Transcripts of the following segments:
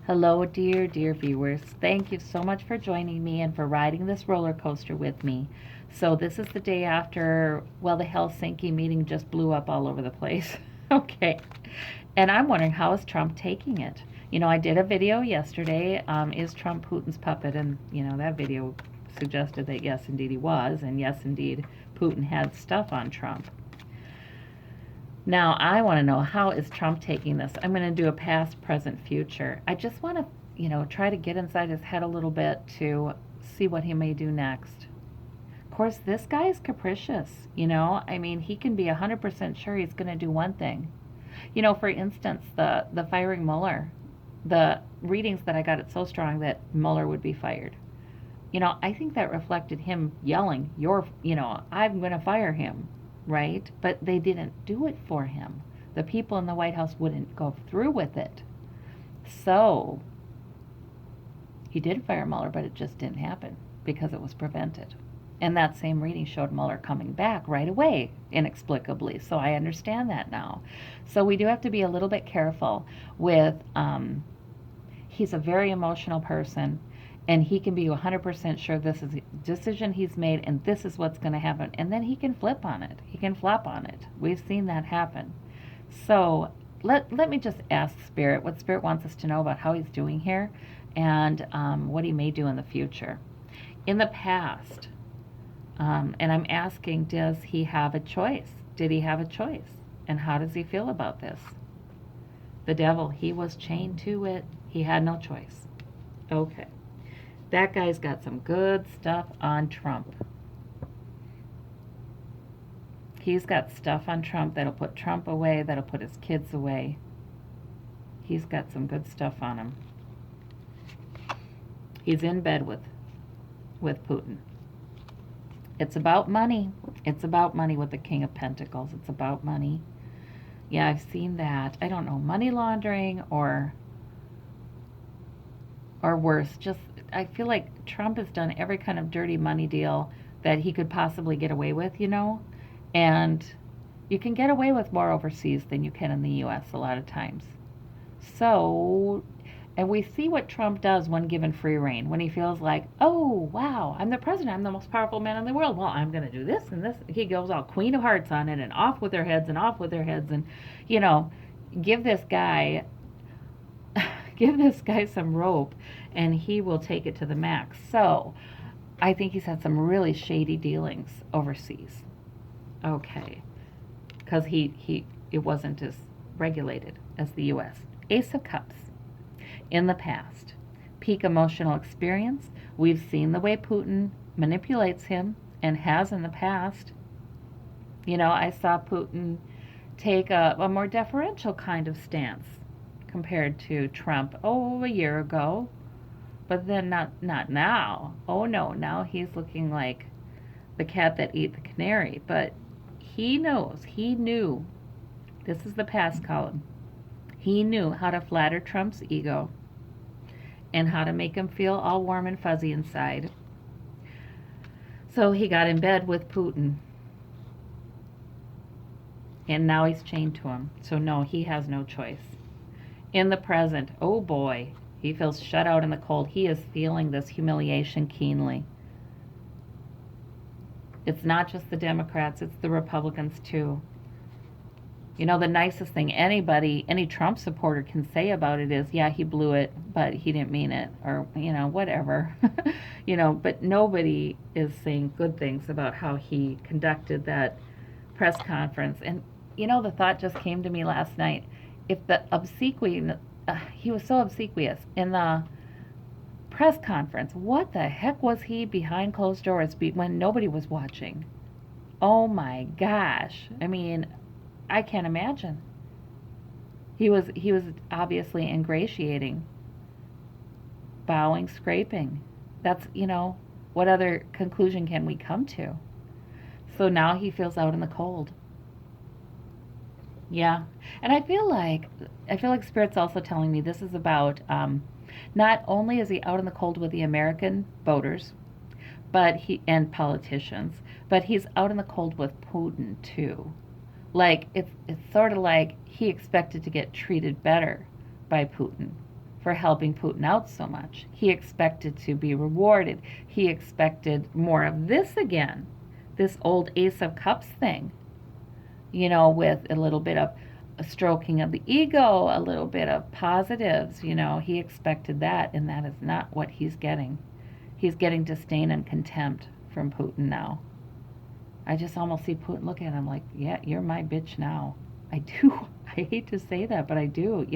Hello, dear viewers. Thank you so much for joining me and for riding this roller coaster with me. So, this is the day after, well, the Helsinki meeting just blew up all over the place. Okay. And I'm wondering, how is Trump taking it? I did a video yesterday. Is Trump Putin's puppet? And, that video suggested that yes, indeed he was. And yes, indeed, Putin had stuff on Trump. Now, I want to know, how is Trump taking this? I'm going to do a past, present, future. I just want to, try to get inside his head a little bit to see what he may do next. Of course, this guy is capricious. I mean, he can be 100% sure he's going to do one thing. For instance, the firing Mueller, the readings that I got it so strong that Mueller would be fired. I think that reflected him yelling, I'm going to fire him, right? But they didn't do it for him. The people in the White House wouldn't go through with it. So he did fire Mueller, but it just didn't happen because it was prevented. And that same reading showed Mueller coming back right away, inexplicably. So I understand that now. So we do have to be a little bit careful with, he's a very emotional person, and he can be 100% sure this is a decision he's made and this is what's going to happen. And then he can flip on it. He can flop on it. We've seen that happen. So let me just ask Spirit what Spirit wants us to know about how he's doing here and what he may do in the future. In the past, and I'm asking, does he have a choice? Did he have a choice? And how does he feel about this? The devil, he was chained to it. He had no choice. Okay. That guy's got some good stuff on Trump. He's got stuff on Trump that'll put Trump away, that'll put his kids away. He's got some good stuff on him. He's in bed with Putin. It's about money. It's about money with the King of Pentacles. It's about money. Yeah, I've seen that. I don't know, money laundering or worse. Just, I feel like Trump has done every kind of dirty money deal that he could possibly get away with, and you can get away with more overseas than you can in the U.S. a lot of times. So, and we see what Trump does when given free rein, when he feels like, oh, wow, I'm the president, I'm the most powerful man in the world. Well, I'm going to do this and this. He goes all Queen of Hearts on it and off with their heads and off with their heads. And, give this guy some rope and he will take it to the max. So I think he's had some really shady dealings overseas. Okay. Because it wasn't as regulated as the U.S. Ace of Cups. In the past, peak emotional experience. We've seen the way Putin manipulates him and has in the past. I saw Putin take a more deferential kind of stance compared to Trump, a year ago. But then not now. Oh no, now he's looking like the cat that ate the canary. But he knew, this is the past column, he knew how to flatter Trump's ego and how to make him feel all warm and fuzzy inside. So he got in bed with Putin. And now he's chained to him. So no, he has no choice. In the present, oh boy, he feels shut out in the cold. He is feeling this humiliation keenly. It's not just the Democrats, it's the Republicans too. The nicest thing any Trump supporter can say about it is, yeah, he blew it, but he didn't mean it, or, whatever. But nobody is saying good things about how he conducted that press conference. And, the thought just came to me last night. If the he was so obsequious in the press conference, what the heck was he behind closed doors when nobody was watching? Oh my gosh. I mean, I can't imagine. He was obviously ingratiating, bowing, scraping. That's, what other conclusion can we come to? So now he feels out in the cold. Yeah. And I feel like Spirit's also telling me this is about, not only is he out in the cold with the American voters, and politicians, but he's out in the cold with Putin too. Like it's sort of like he expected to get treated better by Putin for helping Putin out so much. He expected to be rewarded. He expected more of this again, this old Ace of Cups thing, with a little bit of a stroking of the ego, a little bit of positives. He expected that, and that is not what he's getting. He's getting disdain and contempt from Putin now. I just almost see Putin look at him like, yeah, you're my bitch now. I do. I hate to say that, but I do.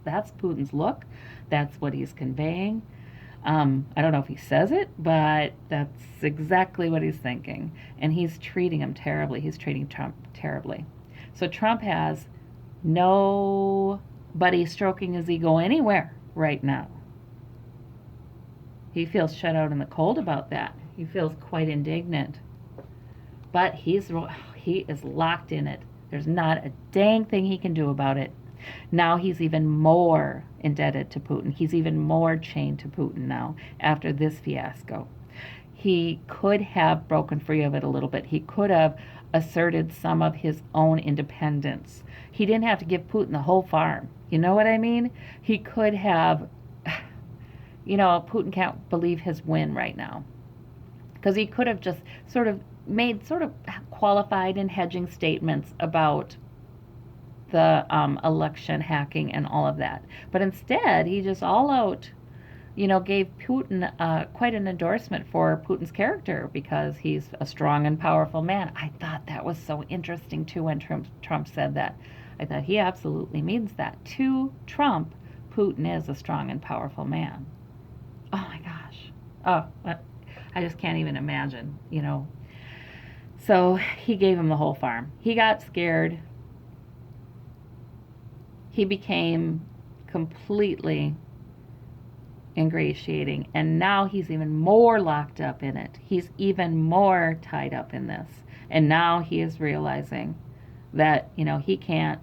That's Putin's look. That's what he's conveying. I don't know if he says it, but that's exactly what he's thinking. And he's treating him terribly. He's treating Trump terribly. So Trump has nobody stroking his ego anywhere right now. He feels shut out in the cold about that. He feels quite indignant. But he is locked in it. There's not a dang thing he can do about it. Now he's even more indebted to Putin. He's even more chained to Putin now after this fiasco. He could have broken free of it a little bit. He could have asserted some of his own independence. He didn't have to give Putin the whole farm. You know what I mean? He could have, Putin can't believe his win right now. Because he could have just sort of made sort of qualified and hedging statements about the election hacking and all of that. But instead, he just all out, gave Putin quite an endorsement for Putin's character because he's a strong and powerful man. I thought that was so interesting, too, when Trump said that. I thought he absolutely means that. To Trump, Putin is a strong and powerful man. Oh, my gosh. Oh, I just can't even imagine, So he gave him the whole farm. He got scared. He became completely ingratiating, and now he's even more locked up in it. He's even more tied up in this. And now he is realizing that, he can't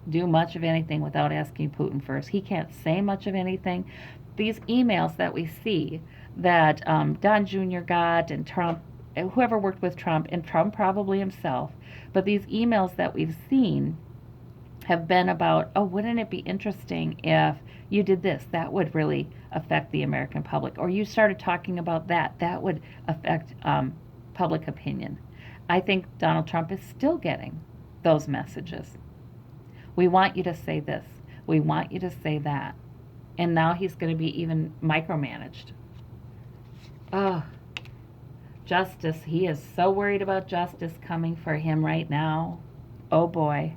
do much of anything without asking Putin first. He can't say much of anything. These emails that we see that Don Jr. got, and Trump, whoever worked with Trump, and Trump probably himself, but these emails that we've seen have been about, oh, wouldn't it be interesting if you did this? That would really affect the American public. Or you started talking about that. That would affect public opinion. I think Donald Trump is still getting those messages. We want you to say this. We want you to say that. And now he's going to be even micromanaged. Oh, justice. He is so worried about justice coming for him right now. Oh, boy.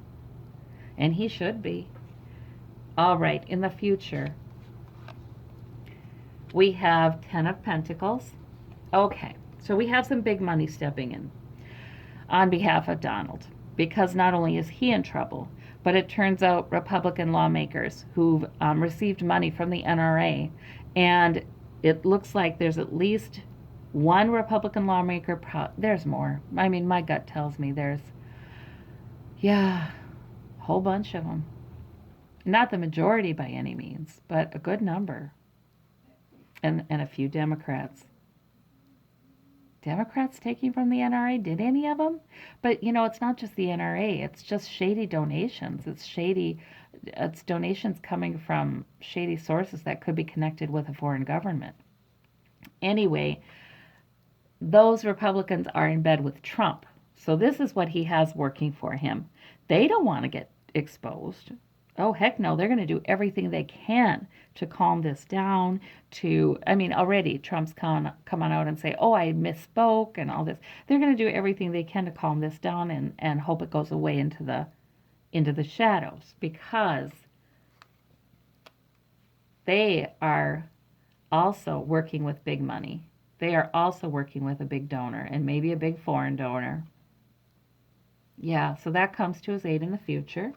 And he should be. All right, in the future, we have 10 of Pentacles. Okay, so we have some big money stepping in on behalf of Donald, because not only is he in trouble, but it turns out Republican lawmakers who've received money from the NRA, and it looks like there's at least one Republican lawmaker, there's more. I mean, my gut tells me there's, a whole bunch of them. Not the majority by any means, but a good number. And a few Democrats. Democrats taking from the NRA? Did any of them? But, it's not just the NRA. It's just shady donations. It's donations coming from shady sources that could be connected with a foreign government. Anyway, those Republicans are in bed with Trump. So this is what he has working for him. They don't want to get exposed. Oh, heck no. They're going to do everything they can to calm this down, already Trump's come on out and say, oh, I misspoke and all this. They're going to do everything they can to calm this down and hope it goes away into the shadows, because they are also working with big money. They are also working with a big donor, and maybe a big foreign donor. Yeah, so that comes to his aid in the future.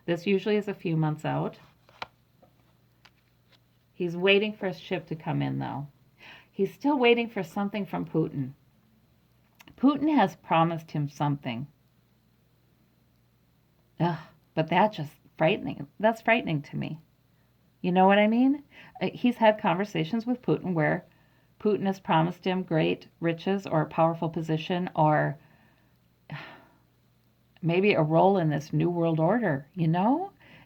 This usually is a few months out. He's waiting for his ship to come in, though. He's still waiting for something from Putin. Putin has promised him something. Ugh, but that's just frightening. That's frightening to me. You know what I mean? He's had conversations with Putin where Putin has promised him great riches or a powerful position or maybe a role in this new world order,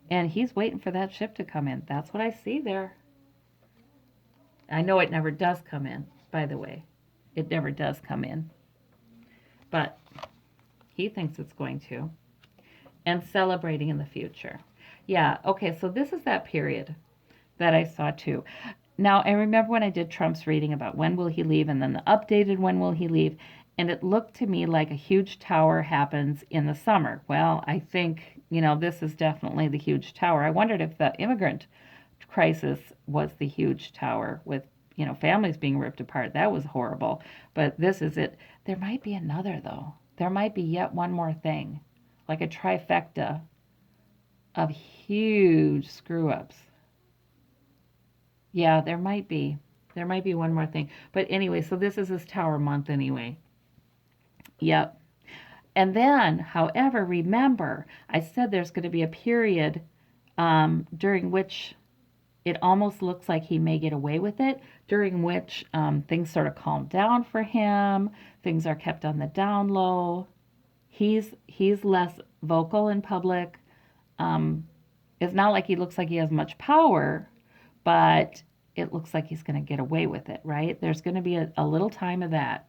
And he's waiting for that ship to come in. That's what I see there. I know it never does come in, by the way. It never does come in. But he thinks it's going to. And celebrating in the future. Yeah, okay, so this is that period that I saw too. Now, I remember when I did Trump's reading about when will he leave and then the updated when will he leave, and it looked to me like a huge tower happens in the summer. Well, I think, this is definitely the huge tower. I wondered if the immigrant crisis was the huge tower with, families being ripped apart. That was horrible. But this is it. There might be another, though. There might be yet one more thing, like a trifecta of huge screw ups. Yeah, there might be. There might be one more thing. But anyway, so this is his tower month anyway. Yep. And then, however, remember, I said there's going to be a period during which it almost looks like he may get away with it, during which things sort of calm down for him. Things are kept on the down low. He's less vocal in public. It's not like he looks like he has much power, but it looks like he's going to get away with it, right? There's going to be a little time of that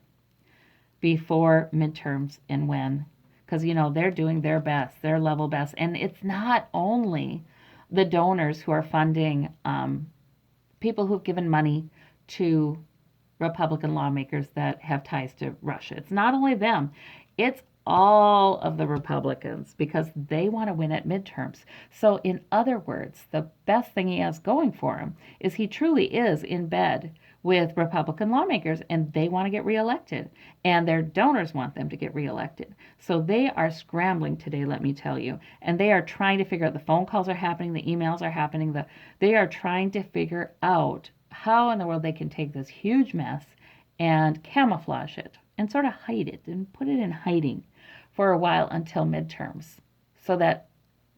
before midterms and when, because, they're doing their best, their level best. And it's not only the donors who are funding people who've given money to Republican lawmakers that have ties to Russia. It's not only them, it's all of the Republicans because they want to win at midterms. So, in other words, the best thing he has going for him is he truly is in bed with Republican lawmakers and they want to get reelected. And their donors want them to get reelected. So they are scrambling today, let me tell you. And they are trying to figure out the phone calls are happening, the emails are happening, they are trying to figure out how in the world they can take this huge mess and camouflage it and sort of hide it and put it in hiding for a while until midterms so that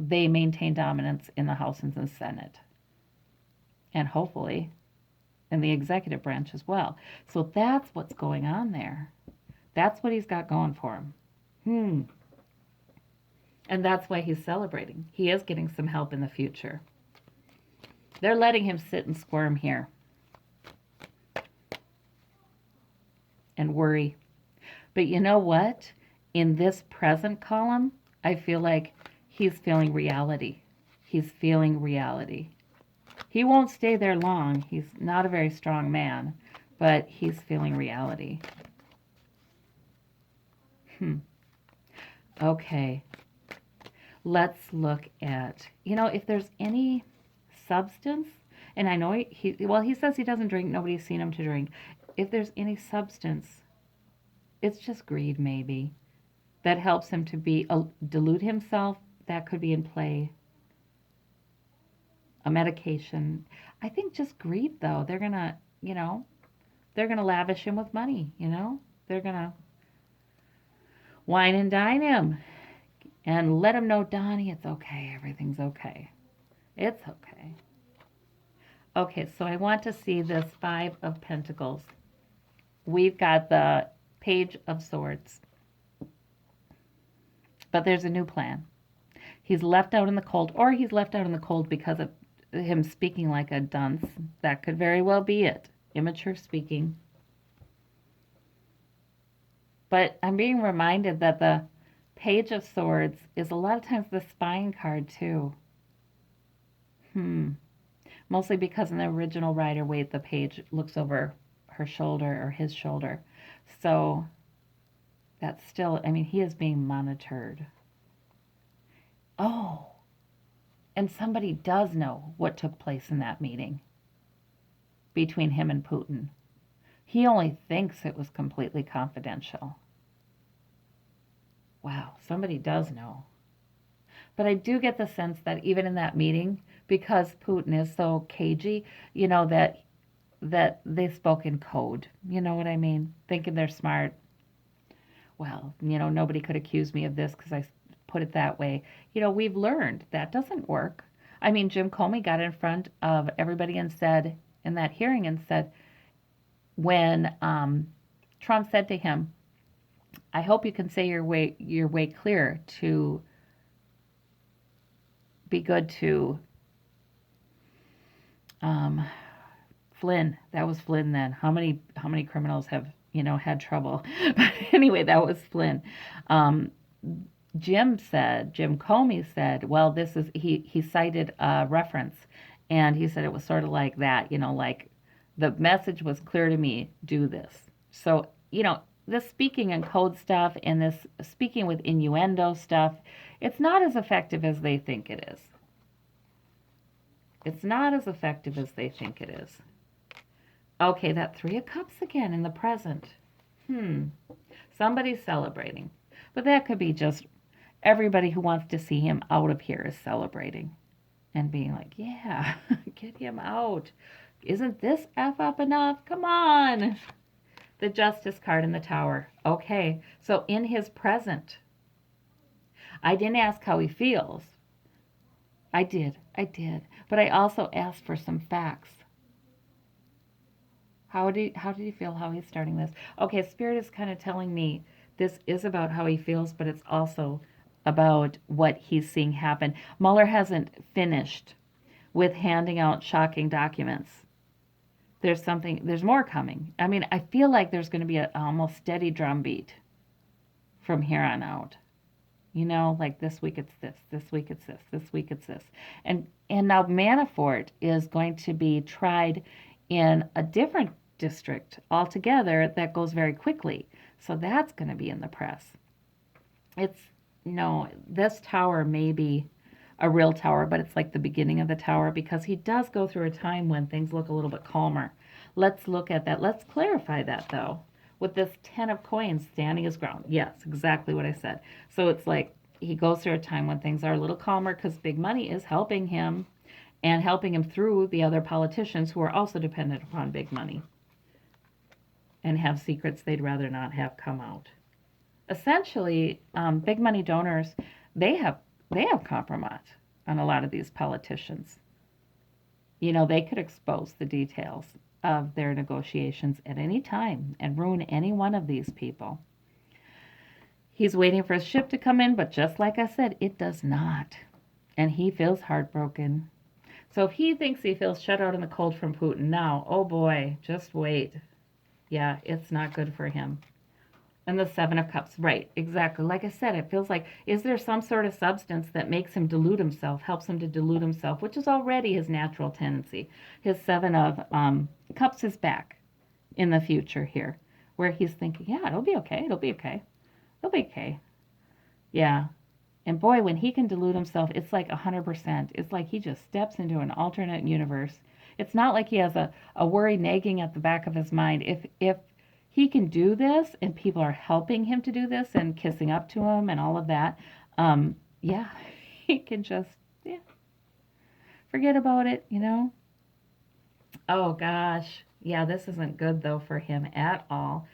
they maintain dominance in the House and the Senate and hopefully in the executive branch as well. So that's what's going on there. That's what he's got going for him. And that's why he's celebrating. He is getting some help in the future. They're letting him sit and squirm here and worry. But you know what? In this present column, I feel like he's feeling reality. He's feeling reality. He won't stay there long. He's not a very strong man, but he's feeling reality. Okay. Let's look at, if there's any substance, and I know he says he doesn't drink, nobody's seen him to drink. If there's any substance, it's just greed maybe that helps him to delude himself. That could be in play. A medication. I think just greed though. They're gonna, they're gonna lavish him with money. They're gonna wine and dine him and let him know, Donnie, it's okay. Everything's okay. It's okay. Okay, so I want to see this Five of Pentacles. We've got the Page of Swords. But there's a new plan. He's left out in the cold, or he's left out in the cold because of him speaking like a dunce. That could very well be it. Immature speaking. But I'm being reminded that the Page of Swords is a lot of times the spying card too. Mostly because in the original Rider-Waite, the page looks over her shoulder or his shoulder. So that's still, he is being monitored. Oh, and somebody does know what took place in that meeting between him and Putin. He only thinks it was completely confidential. Wow, somebody does know. But I do get the sense that even in that meeting, because Putin is so cagey, that they spoke in code. You know what I mean? Thinking they're smart. Well, nobody could accuse me of this because I put it that way. We've learned that doesn't work. Jim Comey got in front of everybody and said, in that hearing, and said, when Trump said to him, I hope you can say your way clear to be good to Flynn. That was Flynn then. How many criminals have, had trouble? But anyway, that was Flynn. Um, Jim Comey said, well, this is, he cited a reference, and he said it was sort of like that, like the message was clear to me, do this. So, this speaking in code stuff and this speaking with innuendo stuff, it's not as effective as they think it is. It's not as effective as they think it is. Okay, that Three of Cups again in the present. Somebody's celebrating. But that could be just everybody who wants to see him out of here is celebrating and being like, yeah, get him out. Isn't this F up enough? Come on. The Justice card in the Tower. Okay, so in his present, I didn't ask how he feels. I did. But I also asked for some facts. How did he feel? How he's starting this? Okay, Spirit is kind of telling me this is about how he feels, but it's also about what he's seeing happen. Mueller hasn't finished with handing out shocking documents. There's more coming. I mean, I feel like there's going to be an almost steady drumbeat from here on out. Like this week it's this week it's this week it's this. And now Manafort is going to be tried in a different district altogether that goes very quickly. So that's going to be in the press. This tower may be a real tower, but it's like the beginning of the tower because he does go through a time when things look a little bit calmer. Let's look at that. Let's clarify that though. With this 10 of coins standing his ground. Yes, exactly what I said. So it's like he goes through a time when things are a little calmer because big money is helping him and helping him through the other politicians who are also dependent upon big money and have secrets they'd rather not have come out. Essentially, big money donors, they have compromise on a lot of these politicians. They could expose the details of their negotiations at any time and ruin any one of these people. He's waiting for his ship to come in, but just like I said, it does not. And he feels heartbroken. So if he thinks he feels shut out in the cold from Putin now, oh boy, just wait. Yeah, it's not good for him. And the Seven of Cups, right, exactly. Like I said, it feels like, is there some sort of substance that makes him delude himself, helps him to delude himself, which is already his natural tendency. His Seven of Cups is back in the future here, where he's thinking, yeah, it'll be okay. Yeah. And boy, when he can delude himself, it's like 100%. It's like he just steps into an alternate universe. It's not like he has a worry nagging at the back of his mind. If he can do this and people are helping him to do this and kissing up to him and all of that, yeah, he can just, forget about it, Oh gosh, yeah, this isn't good though for him at all.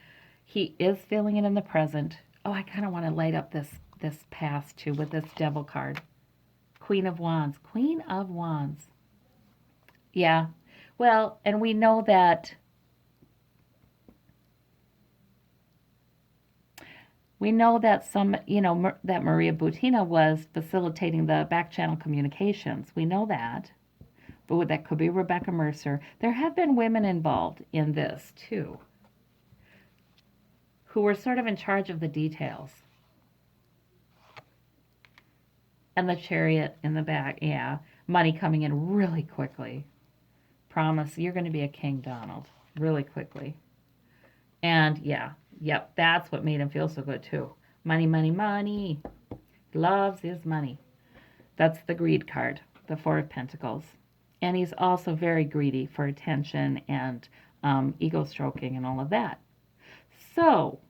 He is feeling it in the present. Oh, I kind of want to light up this past too with this Devil card. Queen of Wands. Yeah, well, and we know that that Maria Butina was facilitating the back channel communications. We know that. But that could be Rebecca Mercer. There have been women involved in this too, who were sort of in charge of the details. And the Chariot in the back, yeah. Money coming in really quickly. Promise you're going to be a king, Donald, really quickly. And that's what made him feel so good too. Money, money, money. Loves his money. That's the greed card, the Four of Pentacles. And he's also very greedy for attention and ego stroking and all of that. So,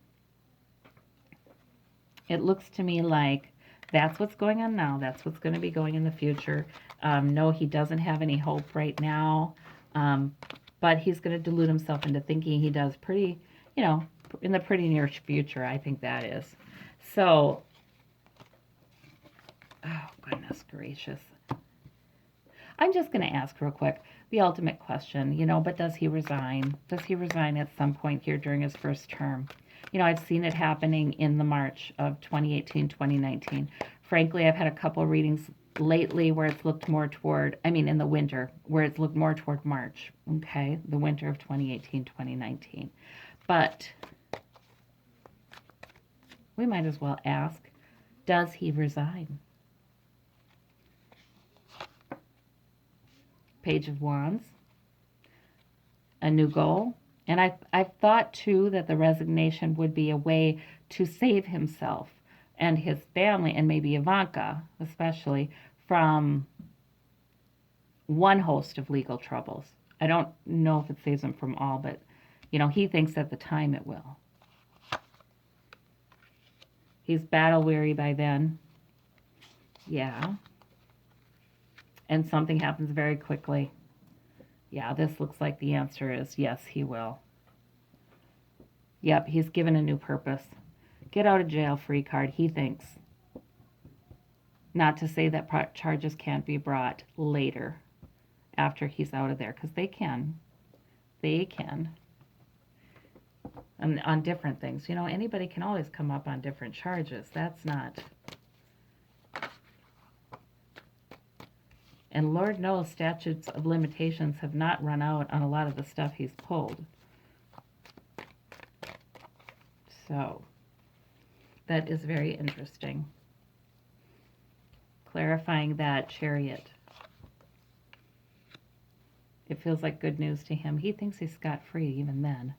it looks to me like that's what's going on now. That's what's going to be going in the future. No, he doesn't have any hope right now. But he's going to delude himself into thinking he does pretty, in the pretty near future, I think that is. So, oh, goodness gracious. I'm just going to ask real quick the ultimate question, but does he resign? Does he resign at some point here during his first term? I've seen it happening in the March of 2018, 2019. Frankly, I've had a couple readings lately where it's looked more toward, I mean, in the winter, where it's looked more toward March, okay? The winter of 2018, 2019. But we might as well ask, does he resign? Page of Wands, a new goal. And I've thought too that the resignation would be a way to save himself and his family, and maybe Ivanka especially, from one host of legal troubles. I don't know if it saves him from all, but he thinks at the time it will. He's battle weary by then. Yeah. And something happens very quickly. Yeah, this looks like the answer is yes, he will. Yep, he's given a new purpose. Get out of jail free card, he thinks. Not to say that charges can't be brought later after he's out of there, because they can. They can. And on different things. Anybody can always come up on different charges. That's not. And Lord knows statutes of limitations have not run out on a lot of the stuff he's pulled. So, that is very interesting. Clarifying that Chariot. It feels like good news to him. He thinks he's scot-free even then.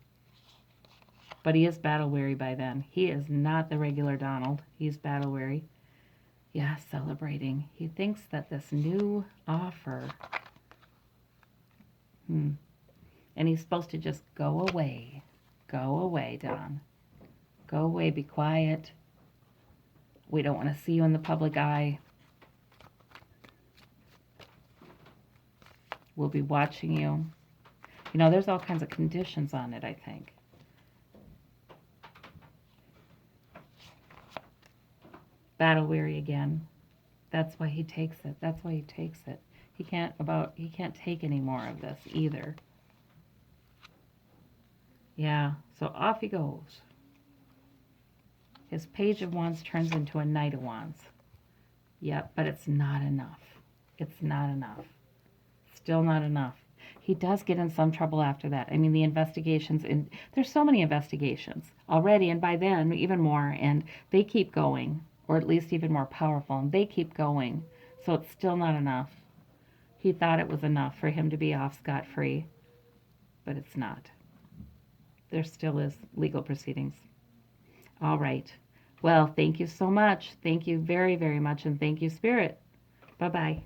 But he is battle-weary by then. He is not the regular Donald. He's battle-weary. Yeah, celebrating. He thinks that this new offer, and he's supposed to just go away. Go away, Don. Go away, be quiet. We don't want to see you in the public eye. We'll be watching you. There's all kinds of conditions on it, I think. Battle weary again. That's why he takes it. That's why he takes it. He can't take any more of this either. Yeah, so off he goes. His Page of Wands turns into a Knight of Wands. Yep, but it's not enough. It's not enough. Still not enough. He does get in some trouble after that. I mean, the investigations, there's so many investigations already, and by then, even more, and they keep going, or at least even more powerful, and they keep going, so it's still not enough. He thought it was enough for him to be off scot-free, but it's not. There still is legal proceedings. All right. Well, thank you so much. Thank you very, very much, and thank you, Spirit. Bye-bye.